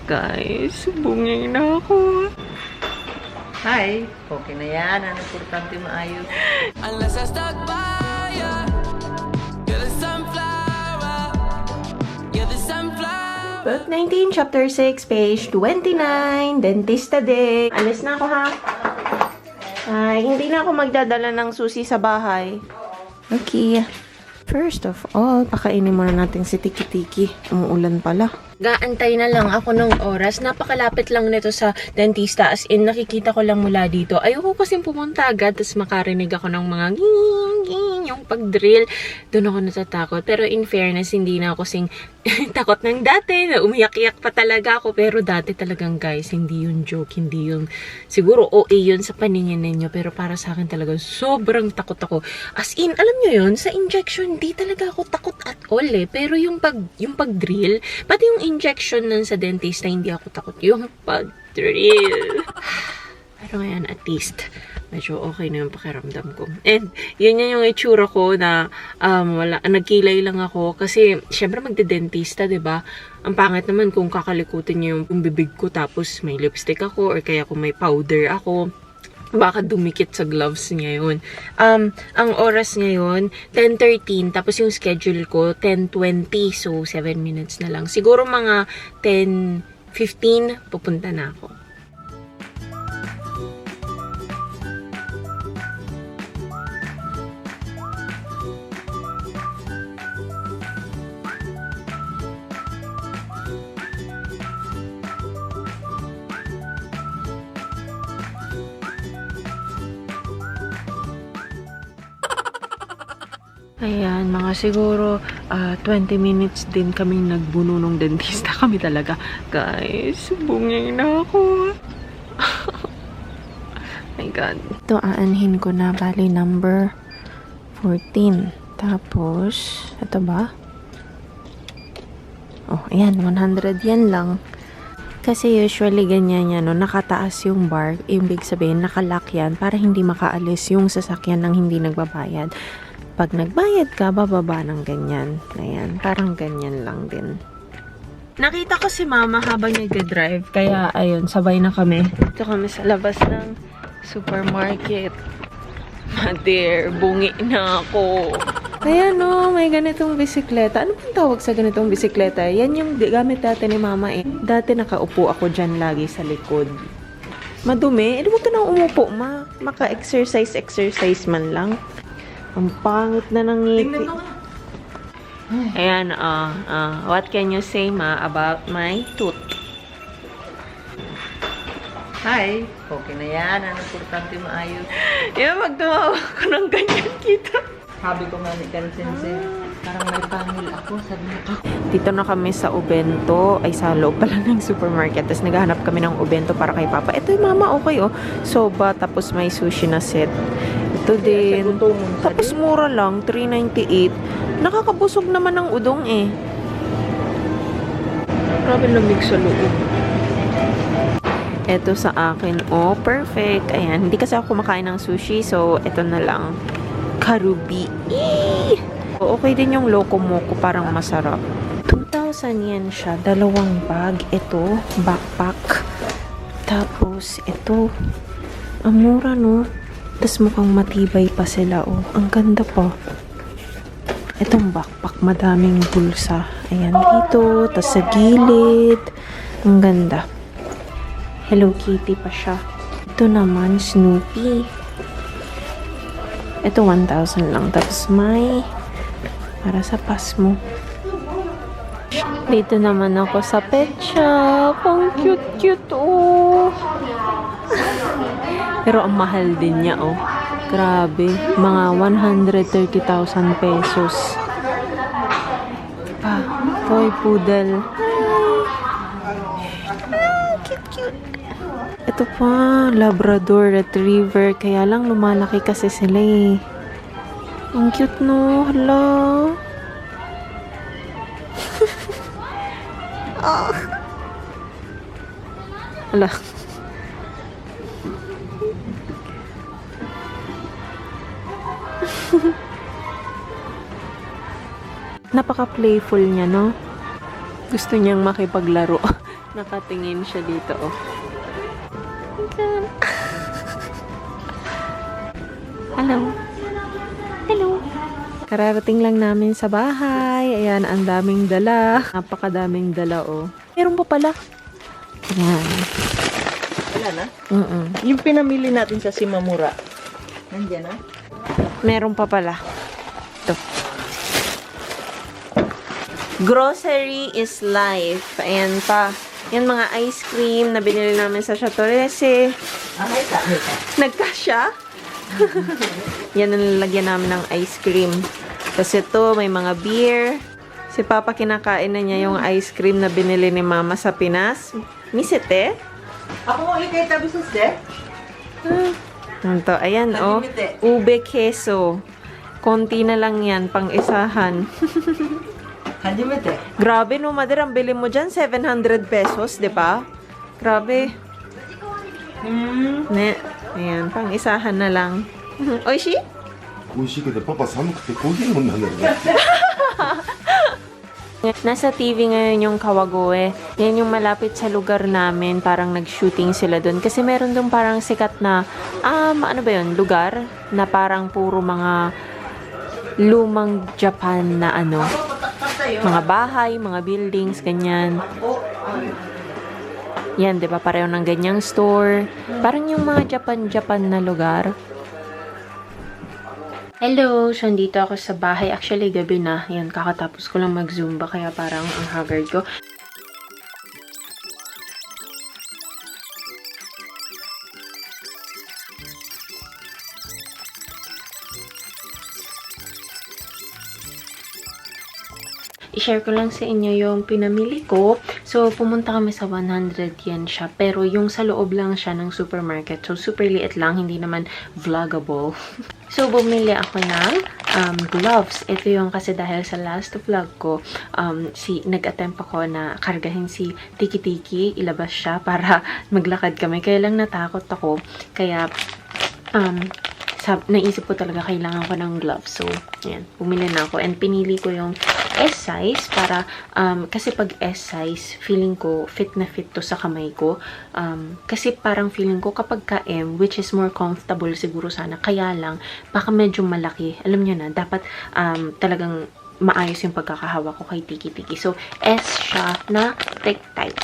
Guys, bunging na ako. Hi, okay na yan. Ang importante maayos. Unless I stuck by ya. You're the sunflower. You're the sunflower. Book 19, Chapter 6, page 29. Dentista day. Alis na ako, ha? Ay, hindi na ako magdadala ng susi sa bahay. Okay. First of all, pakainin muna natin si Tiki-Tiki. Umuulan pala. Gaantay na lang ako ng oras. Napakalapit lang nito sa dentista. As in, nakikita ko lang mula dito. Ayoko kasing pumunta agad. Tapos makarinig ako ng mga ging, yung pag-drill. Doon ako natatakot. Pero in fairness, hindi na ako sing takot ng dati. Umiyak-iyak pa talaga ako. Pero dati talagang guys, hindi yun joke. Hindi yun, siguro OA yun sa paningin ninyo. Pero para sa akin talaga, sobrang takot ako. As in, alam nyo yun, sa injection, hindi talaga ako takot at all eh. Pero yung pag-drill, pati yung injection nun sa dentista, hindi ako takot. Yung pag-drill. Pero ngayon, at least, medyo okay na yung pakiramdam ko. And, yun yung itsura ko na nagkilay lang ako. Kasi, syempre magde-dentista, diba? Ang pangit naman kung kakalikutin niyo yung bibig ko tapos may lipstick ako or kaya kung may powder ako. Baka dumikit sa gloves ngayon. Ang oras ngayon, 10:13. Tapos yung schedule ko, 10:20. So, 7 minutes na lang. Siguro mga 10:15, pupunta na ako. Ayan, mga siguro 20 minutes din kaming nagbuno ng dentista. Kami talaga. Guys, bunging na ako. My God. Ito, aanhin ko na. Bali, number 14. Tapos, ito ba? Oh, ayan, 100 yan lang. Kasi usually ganyan yan, no? Nakataas yung bar. Ibig sabihin, nakalock yan para hindi makaalis yung sasakyan ng hindi nagbabayad. Pag nagbayad ka, bababa ng ganyan. Ayan, parang ganyan lang din. Nakita ko si Mama habang nag-drive, kaya ayun, sabay na kami. Ito kami sa labas ng supermarket. Mother, bungi na ako. Ayan no, may ganitong bisikleta. Ano bang tawag sa ganitong bisikleta? Yan yung gamit dati ni Mama eh. Dati nakaupo ako dyan lagi sa likod. Madumi? Huwag ka nang umupo, ma. Maka-exercise man lang. Ang pangit na ng ngiti. Ayan, what can you say, ma, about my tooth? Hi, okay na yan. Ang importante maayos. Yan, pag tumawa ko ng ganyan kita. Sabi ko nga ni Kansense, parang may pangil ako. Sabi niya, Dito na kami sa Ubento, ay sa loob pala ng supermarket. Tapos naghahanap kami ng Ubento para kay Papa. Ito yung Mama, okay oh. Soba, tapos may sushi na set. Ito din. Tapos mura lang, $3.98. Nakakabusog naman ng udong eh. Grabe lamig sa loob. Ito sa akin, oh, perfect. Ayan, hindi kasi ako kumakain ng sushi, so ito na lang. Karubi. Eee! Okay din yung Loco Moco, parang masarap. 2,000 yen siya. Dalawang bag. Ito, backpack. Tapos, ito. Ang mura, no? Tapos mukhang matibay pa sila, oh. Ang ganda pa. Itong backpack, madaming bulsa. Ayan, dito. Tapos sa gilid. Ang ganda. Hello Kitty pa siya. Ito naman, Snoopy. Ito, 1,000 lang. Tapos may para sa Pasmo. Dito naman ako sa pet shop. Ang cute-cute, oh. Pero ang mahal din niya, oh. Grabe. Mga 130,000 pesos. Pa, toy poodle. Cute-cute. Ito pa, Labrador Retriever. Kaya lang lumalaki kasi sila eh. Ang cute no. Hala. Ah. Hala. Napaka-playful niya, no? Gusto niyang makipaglaro. Nakatingin siya dito, oh. Hello. Hello. Kararating lang namin sa bahay. Ayan, ang daming dala. Napakadaming dala, oh. Meron pa pala. Ayan. Wala na? Mm-mm. Yung pinamili natin sa Simamura. Nandiyan na? Meron pa pala. Ito. Grocery is life. Ayan pa. Yan mga ice cream na binili namin sa Chateau Rese. May ka. Nagkasya. Yan ang lalagyan namin ng ice cream. Kasi ito, may mga beer. Si Papa kinakain na niya yung ice cream na binili ni Mama sa Pinas. Misete? Ako mo ikay tabi sa se? Ito, ayan, oh. Ube queso. Konti na lang yan, pang isahan. Hajimete. Grabe, no, Mother, ang bili mo dyan, 700 pesos, di ba? Grabe. Ne, ayan, pang isahan na lang. Oishi? 美味しいけどパパ寒くてコーヒー飲んだんだよね Nasa TV ngayon yung Kawagoe. Yan yung malapit sa lugar namin. Parang nag-shooting sila doon. Kasi meron doon parang sikat na, ano ba yun, lugar? Na parang puro mga lumang Japan na ano. Mga bahay, mga buildings, ganyan. Yan, di ba? Pareho ng ganyang store. Parang yung mga Japan na lugar. Hello! So, nandito ako sa bahay. Actually, gabi na. Yan, kakatapos ko lang mag-zumba. Kaya parang ang haggard ko. I-share ko lang sa inyo yung pinamili ko. So, pumunta kami sa 100 yen siya. Pero yung sa loob lang siya ng supermarket. So, super liit lang. Hindi naman vlogable. So, bumili ako ng gloves. Ito yung kasi dahil sa last vlog ko, nag-attempt ako na kargahin si Tiki-Tiki. Ilabas siya para maglakad kami. Kaya lang natakot ako. Kaya, naisip ko talaga kailangan ko ng gloves. So, ayan. Bumili na ako. And pinili ko yung S size para, kasi pag S size, feeling ko fit na fit to sa kamay ko. Kasi parang feeling ko kapag ka M, which is more comfortable siguro sana, kaya lang, baka medyo malaki. Alam nyo na, dapat talagang maayos yung pagkakahawa ko kay Tiki-Tiki. So, S siya na thick type.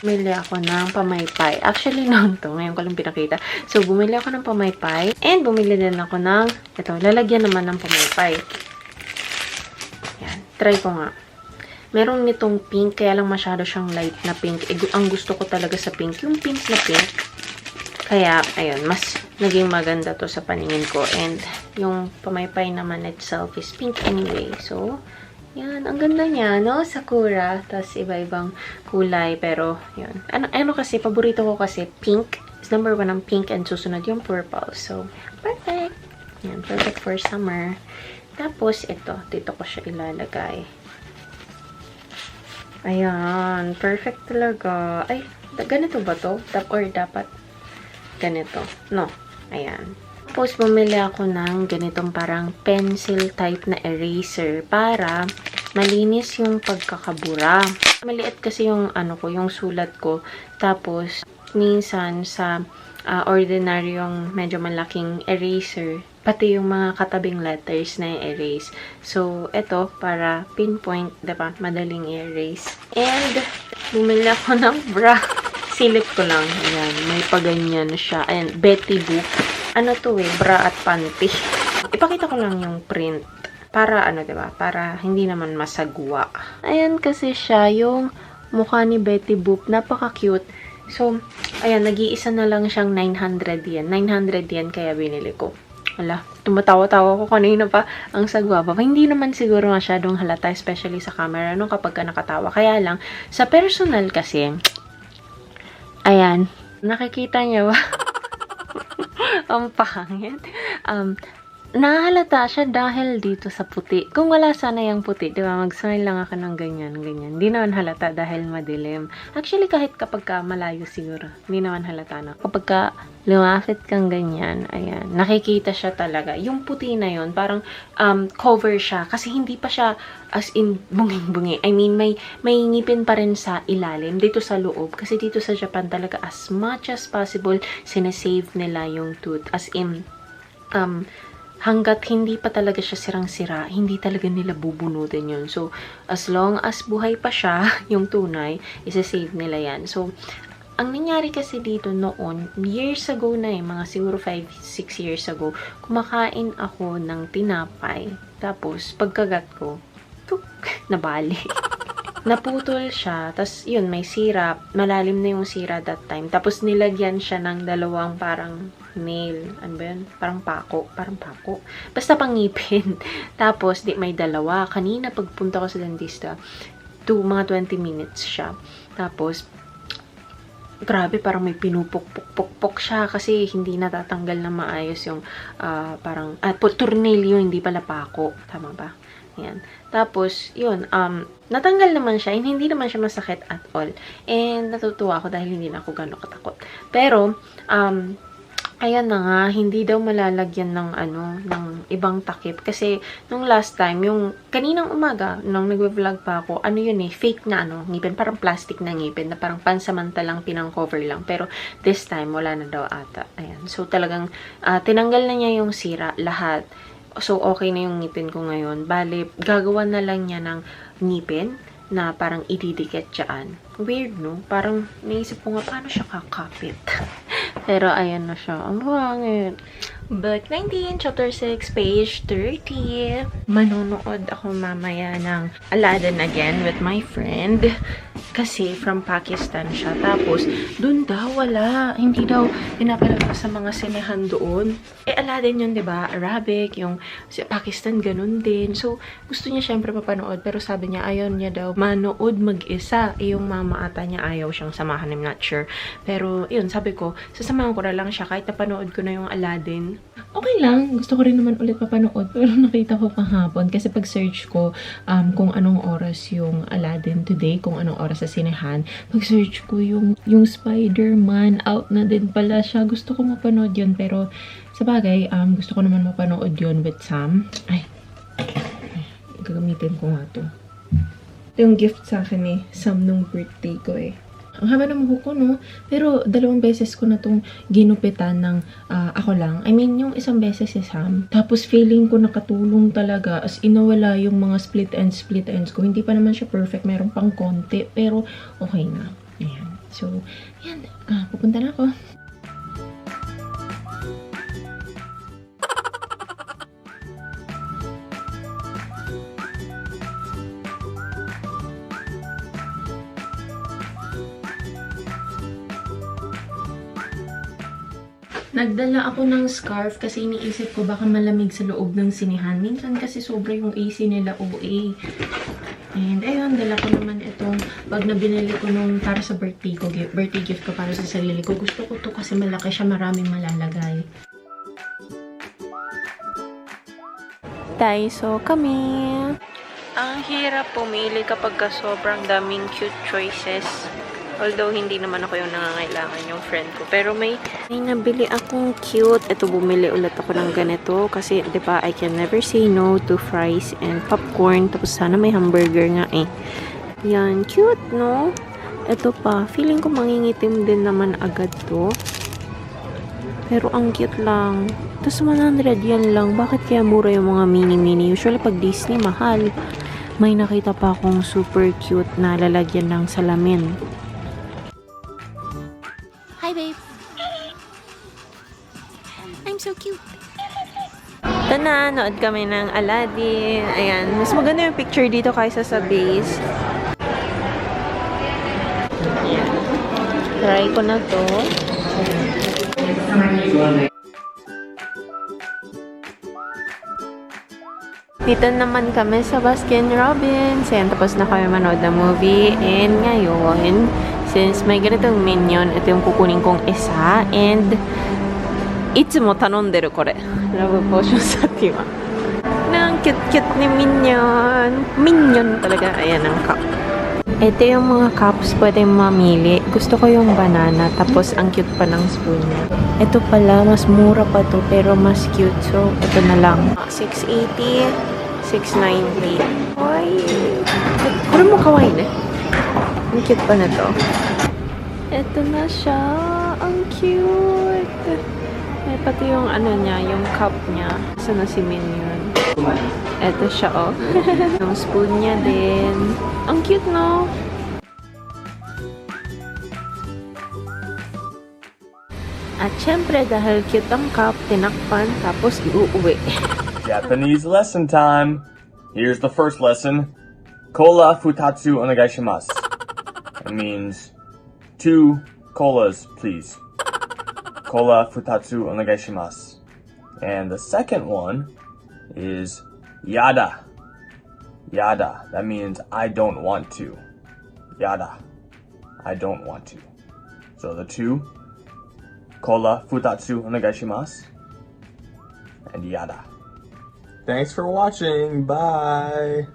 Bumili ako ng pamaypay. Actually, noon to. Ngayon ko lang pinakita. So, bumili ako ng pamaypay. And bumili din ako ng, ito, lalagyan naman ng pamaypay. Yan. Try ko nga. Meron nitong pink, kaya lang masyado siyang light na pink. Ang gusto ko talaga sa pink, yung pink na pink. Kaya, ayun, mas naging maganda to sa paningin ko. And, yung pamaypay naman itself is pink anyway. So, yan, ang ganda niya, no? Sakura. Tapos, iba-ibang kulay. Pero, yun. Ano kasi, paborito ko kasi, pink. Is number 1 ang pink and susunod yung purple. So, perfect. Yan, perfect for summer. Tapos, ito. Dito ko siya ilalagay. Ayan. Perfect talaga. Ay, ganito ba to? Or dapat ganito? No. Ayan. Tapos, bumili ako ng ganitong parang pencil type na eraser para malinis yung pagkakabura. Maliit kasi yung yung sulat ko. Tapos, minsan sa ordinaryong medyo malaking eraser, pati yung mga katabing letters na i-erase. So, ito, para pinpoint, diba? Madaling i-erase. And, bumili ako ng bra. Silip ko lang. Ayan, may paganyan siya. Ayan, Betty Boop. Ano to bra at panty. Ipakita ko lang yung print. Para diba? Para hindi naman masagwa. Ayan kasi siya, yung mukha ni Betty Boop. Napaka-cute. So, ayan, nag-iisa na lang siyang 900 yen. 900 yen kaya binili ko. Ala, tumatawa-tawa ko kanina pa ang sagwa pa. Hindi naman siguro masyadong halata, especially sa camera, no, kapag ka nakatawa. Kaya lang, sa personal kasi, ayan, nakikita niya ba? Ang pangit. nahalata siya dahil dito sa puti. Kung wala sana yung puti, di ba, mag-smile lang ako ng ganyan. Hindi naman halata dahil madilim. Actually, kahit kapag ka malayo siguro, hindi naman halata na. Kapag ka lumapit kang ganyan, ayan, nakikita siya talaga. Yung puti na yun, parang cover siya. Kasi hindi pa siya as in bunging-bungi. I mean, may ngipin pa rin sa ilalim, dito sa loob. Kasi dito sa Japan talaga, as much as possible, sinasave nila yung tooth. As in, hanggat hindi pa talaga siya sirang-sira, hindi talaga nila bubunutin yun. So, as long as buhay pa siya, yung tunay, isa-save nila yan. So, ang nangyari kasi dito noon, years ago na mga siguro 5-6 years ago, kumakain ako ng tinapay. Tapos, pagkagat ko, tuk, nabali. Naputol siya, tas yun, may sira, malalim na yung sira that time. Tapos nilagyan siya ng dalawang parang nail, ano ba yun? Parang pako. Basta pangipin. Tapos, may dalawa. Kanina, pagpunta ko sa dentista, mga 20 minutes siya. Tapos, grabe, parang may pinupok-pok siya kasi hindi natatanggal na maayos yung parang, tornilyo, hindi pala pako. Tama ba? Ayan. Tapos, yun, natanggal naman siya, and hindi naman siya masakit at all. And, natutuwa ako dahil hindi na ako gano'ng katakot. Pero, ayan na nga, hindi daw malalagyan ng ng ibang takip. Kasi, nung last time, yung kaninang umaga, nung nagwe-vlog pa ako, fake na ngipin, parang plastic na ngipin, na parang pansamantalang pinang-cover lang. Pero, this time, wala na daw ata. Ayan. So, talagang, tinanggal na niya yung sira, lahat. So, okay na yung ngipin ko ngayon. Bale, gagawa na lang niya ng ngipin na parang ididikit dyan. Weird, no? Parang naisip ko nga, paano siya kakapit? Pero, ayan na siya. Ang pangit. Book 19, Chapter 6, page 30. Manonood ako mamaya ng Aladdin again with my friend. Kasi from Pakistan siya. Tapos, dun daw wala. Hindi daw pinapalabas sa mga sinehan doon. Aladdin yun, diba? Arabic, yung Pakistan, ganun din. So, gusto niya syempre papanood. Pero sabi niya, ayaw niya daw manood mag-isa. Yung mama ata niya ayaw siyang samahan. I'm not sure. Pero, yun, sabi ko, sasamahan ko na lang siya kahit napanood ko na yung Aladdin. Okay lang. Gusto ko rin naman ulit papanood. Pero nakita ko kahapon. Kasi pag-search ko kung anong oras yung Aladdin today, kung anong oras sa sinehan, pag-search ko yung Spider-Man, out na din pala siya. Gusto ko mapanood yun. Pero sa bagay, gusto ko naman mapanood yun with Sam. Ay, gagamitin ko nga to. Ito yung gift sa akin Sam nung birthday ko Ang haba ng buhok ko, no? Pero 2 beses ko na tong ginupitan ng ako lang. I mean, yung isang beses si Sam. Tapos feeling ko nakatulong talaga. As inawala yung mga split ends ko. Hindi pa naman siya perfect. Meron pang konti. Pero okay na. Ayan. So, yan. Pupunta na ako. Nagdala ako ng scarf kasi iniisip ko baka malamig sa loob ng sinihan. Minsan kasi sobra yung AC nila OA. And ayun, dala ko naman itong bag na binili ko nung para sa birthday ko. Birthday gift ko para sa sarili ko. Gusto ko to kasi malaki siya, maraming malalagay. Daiso kami. Ang hirap pumili kapag sobrang daming cute choices. Although, hindi naman ako yung nangangailangan yung friend ko. Pero may nabili akong cute. Ito, bumili ulit ako ng ganito. Kasi, di ba, I can never say no to fries and popcorn. Tapos, sana may hamburger nga Yan, cute, no? Ito pa, feeling ko mangingitim din naman agad to. Pero, ang cute lang. Tapos, 100 yan lang. Bakit kaya mura yung mga mini-mini? Usually, pag Disney, mahal. May nakita pa akong super cute na lalagyan ng salamin. Hi, babe. I'm so cute. Ito na, nood kami ng Aladdin. Ayan, mas maganda yung picture dito kaysa sa base. Try ko na to. Dito naman kami sa Baskin Robbins. Ayan, tapos na kami manood ng movie. And ngayon, since may ganitong minion, ito yung kukunin kong isa. And いつも頼んでるこれ。ラブポーションサティワ。Ang cute-cute ni Minion. Minion talaga. Ayan ang cup. Ito yung mga cups pwede mamili. Gusto ko yung banana. Tapos ang cute pa ng spoon niya. Ito pala, mas mura pa to pero mas cute. So, ito na lang. 680, 690. Ay! Kuro mo kawaii ne. Ang cute pa na to. Ito na siya. Ang cute. May pati yung ano niya, yung cup niya. Saan na si Minion? Ito siya, oh. Yung spoon niya din. Ang cute, no? At syempre, dahil cute ang cup, tinakpan, tapos iuuwi. Japanese lesson time. Here's the first lesson. Cola futatsu onegaishimasu. It means 2 colas, please. Cola futatsu onegaishimasu. And the second one is yada. Yada. That means I don't want to. Yada. I don't want to. So the 2, cola futatsu onegaishimasu. And yada. Thanks for watching. Bye.